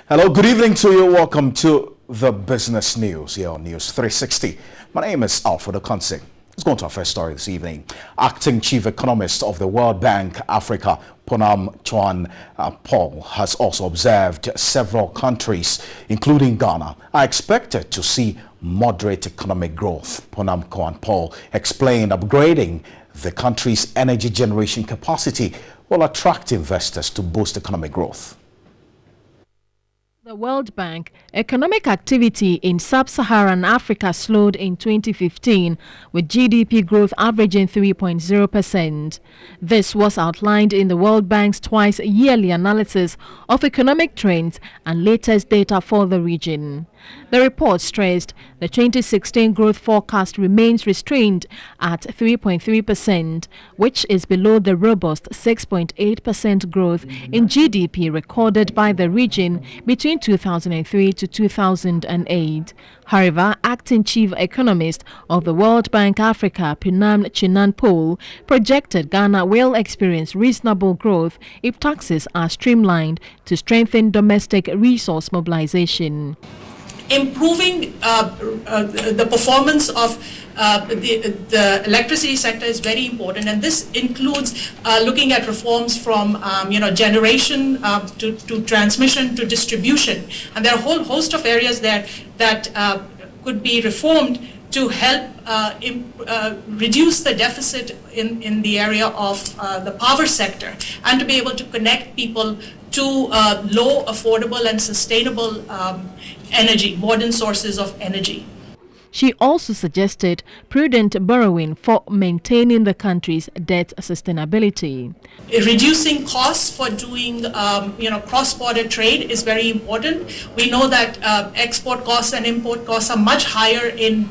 Hello, good evening to you. Welcome to the Business News here on News 360. My name is Alfred Okonse. Let's go on to our first story this evening. Acting Chief Economist of the World Bank Africa, Ponam Chuan Paul, has also observed several countries, including Ghana, are expected to see moderate economic growth. Ponam Chuan Paul explained upgrading the country's energy generation capacity will attract investors to boost economic growth. The World Bank, economic activity in sub-Saharan Africa slowed in 2015, with GDP growth averaging 3.0%. This was outlined in the World Bank's twice-yearly analysis of economic trends and latest data for the region. The report stressed the 2016 growth forecast remains restrained at 3.3%, which is below the robust 6.8% growth in GDP recorded by the region between 2003 to 2008. However, acting chief economist of the World Bank Africa, Ponam Chuan Paul, projected Ghana will experience reasonable growth if taxes are streamlined to strengthen domestic resource mobilization. Improving the performance of the electricity sector is very important, and this includes looking at reforms from generation to transmission to distribution, and there are a whole host of areas there that could be reformed to help reduce the deficit in the area of the power sector, and to be able to connect people to low, affordable and sustainable energy, modern sources of energy. She also suggested prudent borrowing for maintaining the country's debt sustainability. Reducing costs for doing cross-border trade is very important. We know that export costs and import costs are much higher in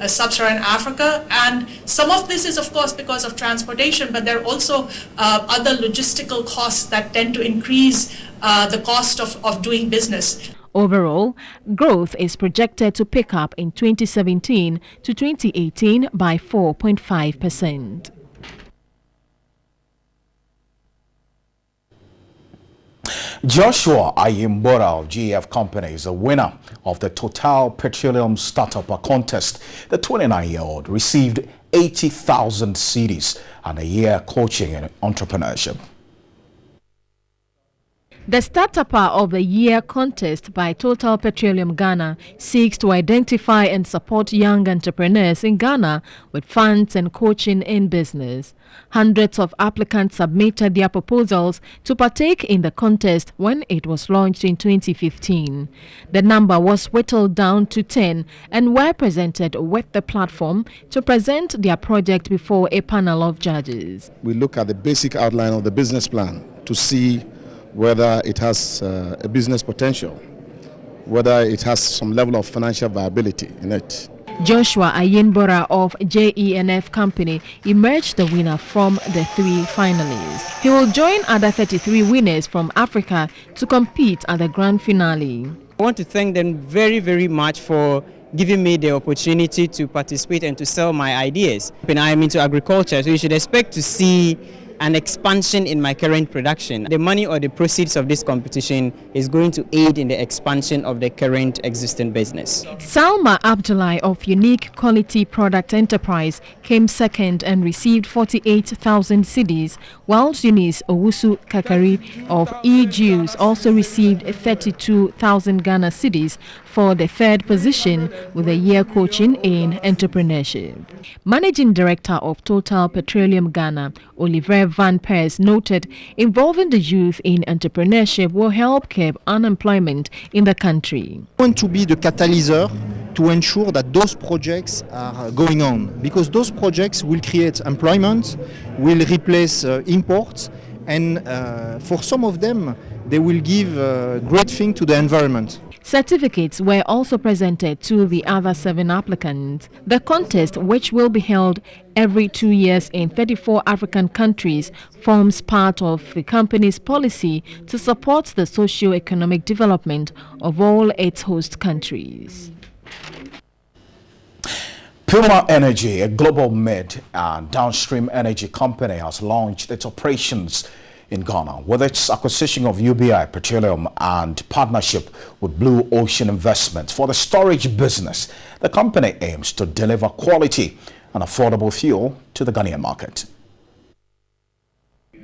sub-Saharan Africa, and some of this is of course because of transportation, but there are also other logistical costs that tend to increase the cost of doing business. Overall, growth is projected to pick up in 2017 to 2018 by 4.5%. Joshua Ayimbora of GEF Company is a winner of the Total Petroleum Startup Contest. The 29-year-old received 80,000 cedis and a year coaching in entrepreneurship. The Startup of the Year contest by Total Petroleum Ghana seeks to identify and support young entrepreneurs in Ghana with funds and coaching in business. Hundreds of applicants submitted their proposals to partake in the contest when it was launched in 2015. The number was whittled down to 10 and were presented with the platform to present their project before a panel of judges. We look at the basic outline of the business plan to see whether it has a business potential, whether it has some level of financial viability in it. Joshua Ayimbora of JEF Company emerged the winner from the 3 finalists. He will join other 33 winners from Africa to compete at the grand finale. I want to thank them very, very much for giving me the opportunity to participate and to sell my ideas. I am into agriculture, so you should expect to see an expansion in my current production. The money or the proceeds of this competition is going to aid in the expansion of the current existing business. Salma Abdullahi of Unique Quality Product Enterprise came second and received 48,000 cedis, whilst Eunice Owusu Kakari of E-Juice also received 32,000 Ghana cedis for the third position with a year coaching in entrepreneurship. Managing Director of Total Petroleum Ghana, Oliver Van Pers, noted involving the youth in entrepreneurship will help curb unemployment in the country. We want to be the catalyst to ensure that those projects are going on, because those projects will create employment, will replace imports, and for some of them they will give great thing to the environment. Certificates were also presented to the other 7 applicants. The contest, which will be held every 2 years in 34 African countries, forms part of the company's policy to support the socio-economic development of all its host countries. Puma Energy, a global mid and downstream energy company, has launched its operations in Ghana. With its acquisition of UBI Petroleum and partnership with Blue Ocean Investments for the storage business, the company aims to deliver quality and affordable fuel to the Ghanaian market.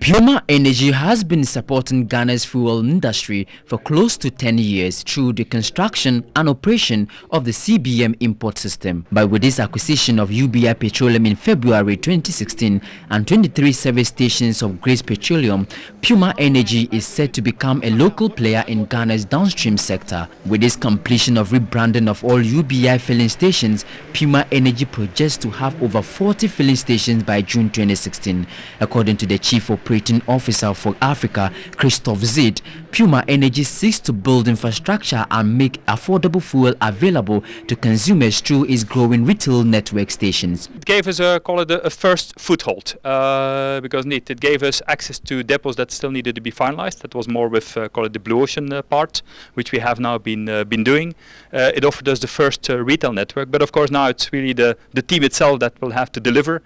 Puma Energy has been supporting Ghana's fuel industry for close to 10 years through the construction and operation of the CBM import system. But with this acquisition of UBI Petroleum in February 2016 and 23 service stations of Grace Petroleum, Puma Energy is set to become a local player in Ghana's downstream sector. With this completion of rebranding of all UBI filling stations, Puma Energy projects to have over 40 filling stations by June 2016. According to the Chief Operating Officer for Africa, Christophe Zid, Puma Energy seeks to build infrastructure and make affordable fuel available to consumers through its growing retail network stations. It gave us a first foothold because it gave us access to depots that still needed to be finalized. That was more with the Blue Ocean part, which we have now been doing. It offered us the first retail network, but of course now it's really the team itself that will have to deliver.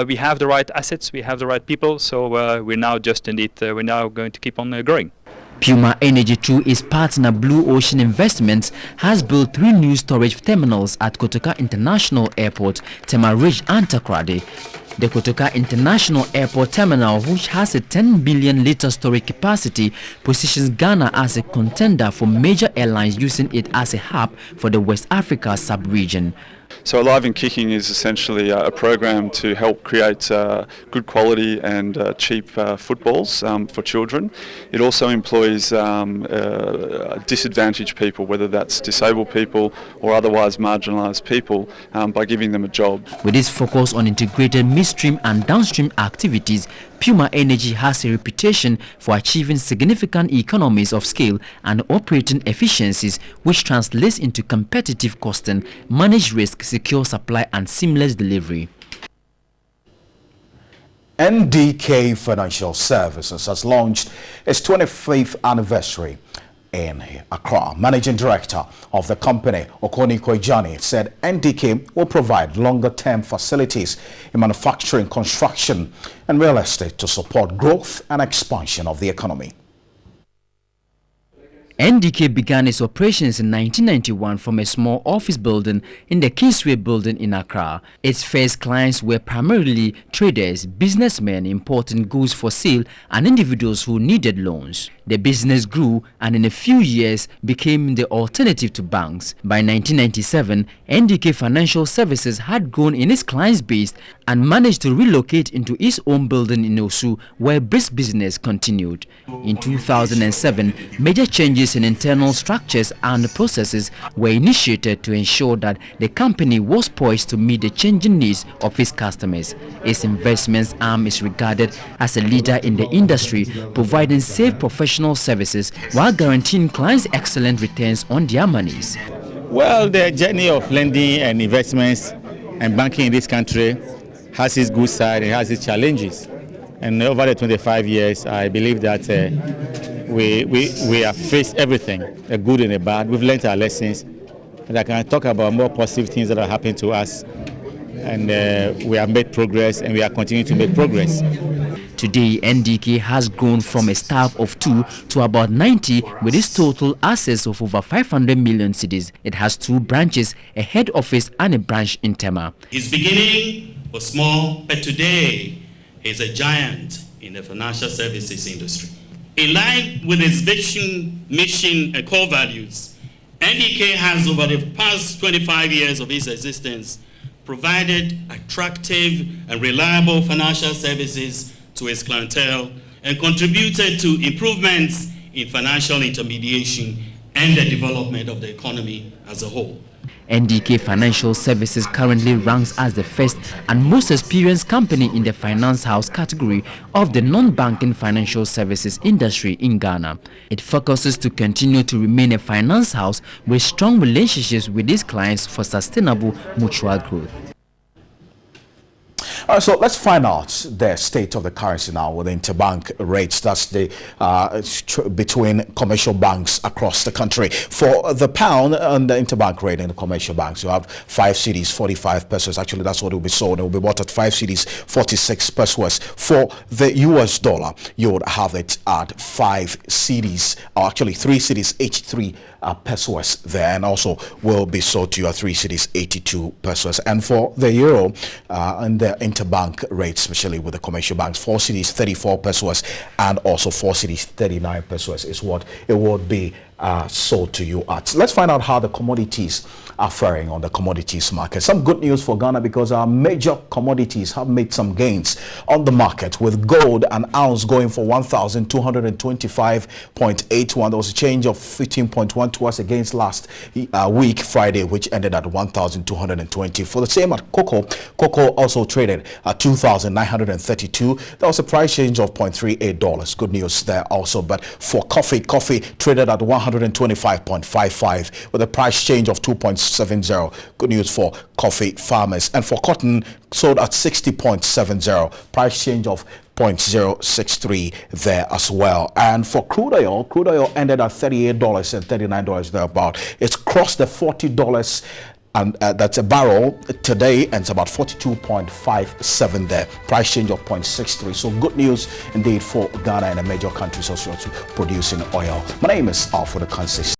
We have the right assets, we have the right people, so we're now going to keep on growing. Puma Energy, through its partner Blue Ocean Investments, has built 3 new storage terminals at Kotoka International Airport, Tema Ridge and Takoradi. The Kotoka International Airport Terminal, which has a 10 billion litre storage capacity, positions Ghana as a contender for major airlines using it as a hub for the West Africa sub-region. So Alive and Kicking is essentially a program to help create good quality and cheap footballs for children. It also employs disadvantaged people, whether that's disabled people or otherwise marginalised people, by giving them a job. With its focus on integrated midstream and downstream activities, Puma Energy has a reputation for achieving significant economies of scale and operating efficiencies, which translates into competitive costing, managed risk, secure supply and seamless delivery. NDK Financial Services has launched its 25th anniversary in Accra. Managing Director of the company, Okoni Koijani, said NDK will provide longer-term facilities in manufacturing, construction and real estate to support growth and expansion of the economy. NDK began its operations in 1991 from a small office building in the Kingsway building in Accra. Its first clients were primarily traders, businessmen importing goods for sale, and individuals who needed loans. The business grew and in a few years became the alternative to banks. By 1997, NDK Financial Services had grown in its clients base and managed to relocate into its own building in Osu, where brisk business continued. In 2007, major changes in internal structures and processes were initiated to ensure that the company was poised to meet the changing needs of its customers. Its investments arm is regarded as a leader in the industry, providing safe professional services while guaranteeing clients excellent returns on their monies. Well, the journey of lending and investments and banking in this country has its good side and has its challenges. And over the 25 years, I believe that we have faced everything, the good and the bad. We've learned our lessons. And I can talk about more positive things that are happening to us. And we have made progress and we are continuing to make progress. Today, NDK has grown from a staff of 2 to about 90 with its total assets of over 500 million cedis. It has 2 branches, a head office and a branch in Tema. His beginning was small, but today he's a giant in the financial services industry. In line with its vision, mission and core values, NDK has over the past 25 years of its existence provided attractive and reliable financial services to its clientele and contributed to improvements in financial intermediation and the development of the economy as a whole. NDK Financial Services currently ranks as the first and most experienced company in the finance house category of the non-banking financial services industry in Ghana. It focuses to continue to remain a finance house with strong relationships with its clients for sustainable mutual growth. All right, so let's find out the state of the currency now with the interbank rates. That's the between commercial banks across the country. For the pound and the interbank rate in the commercial banks, you have 5 cedis, 45 pesos. Actually, that's what it will be sold. It will be bought at 5 cedis, 46 pesos. For the US dollar, you would have it at 5 cedis, or actually 3 cedis, 83 pesos there, and also will be sold to you at 3 cedis, 82 pesos. And for the euro and the interbank rate, especially with the commercial banks, 4 cedis, 34 pesos, and also 4 cedis, 39 pesos is what it would be sold to you at. Let's find out how the commodities are faring on the commodities market. Some good news for Ghana because our major commodities have made some gains on the market, with gold an ounce going for 1,225.81. There was a change of 15.12 against last week, Friday, which ended at 1,220. For the same at cocoa also traded at 2,932. There was a price change of $0.38. Good news there also. But for coffee traded at 125.55 with a price change of 2.70. Good news for coffee farmers. And for cotton, sold at 60.70, price change of 0.063 there as well. And for crude oil ended at $38 and $39 thereabout. It's crossed the $40 and that's a barrel today, and it's about 42.57 there, price change of 0.63. So good news indeed for Ghana and the major countries also producing oil. My name is Alfred Kansis.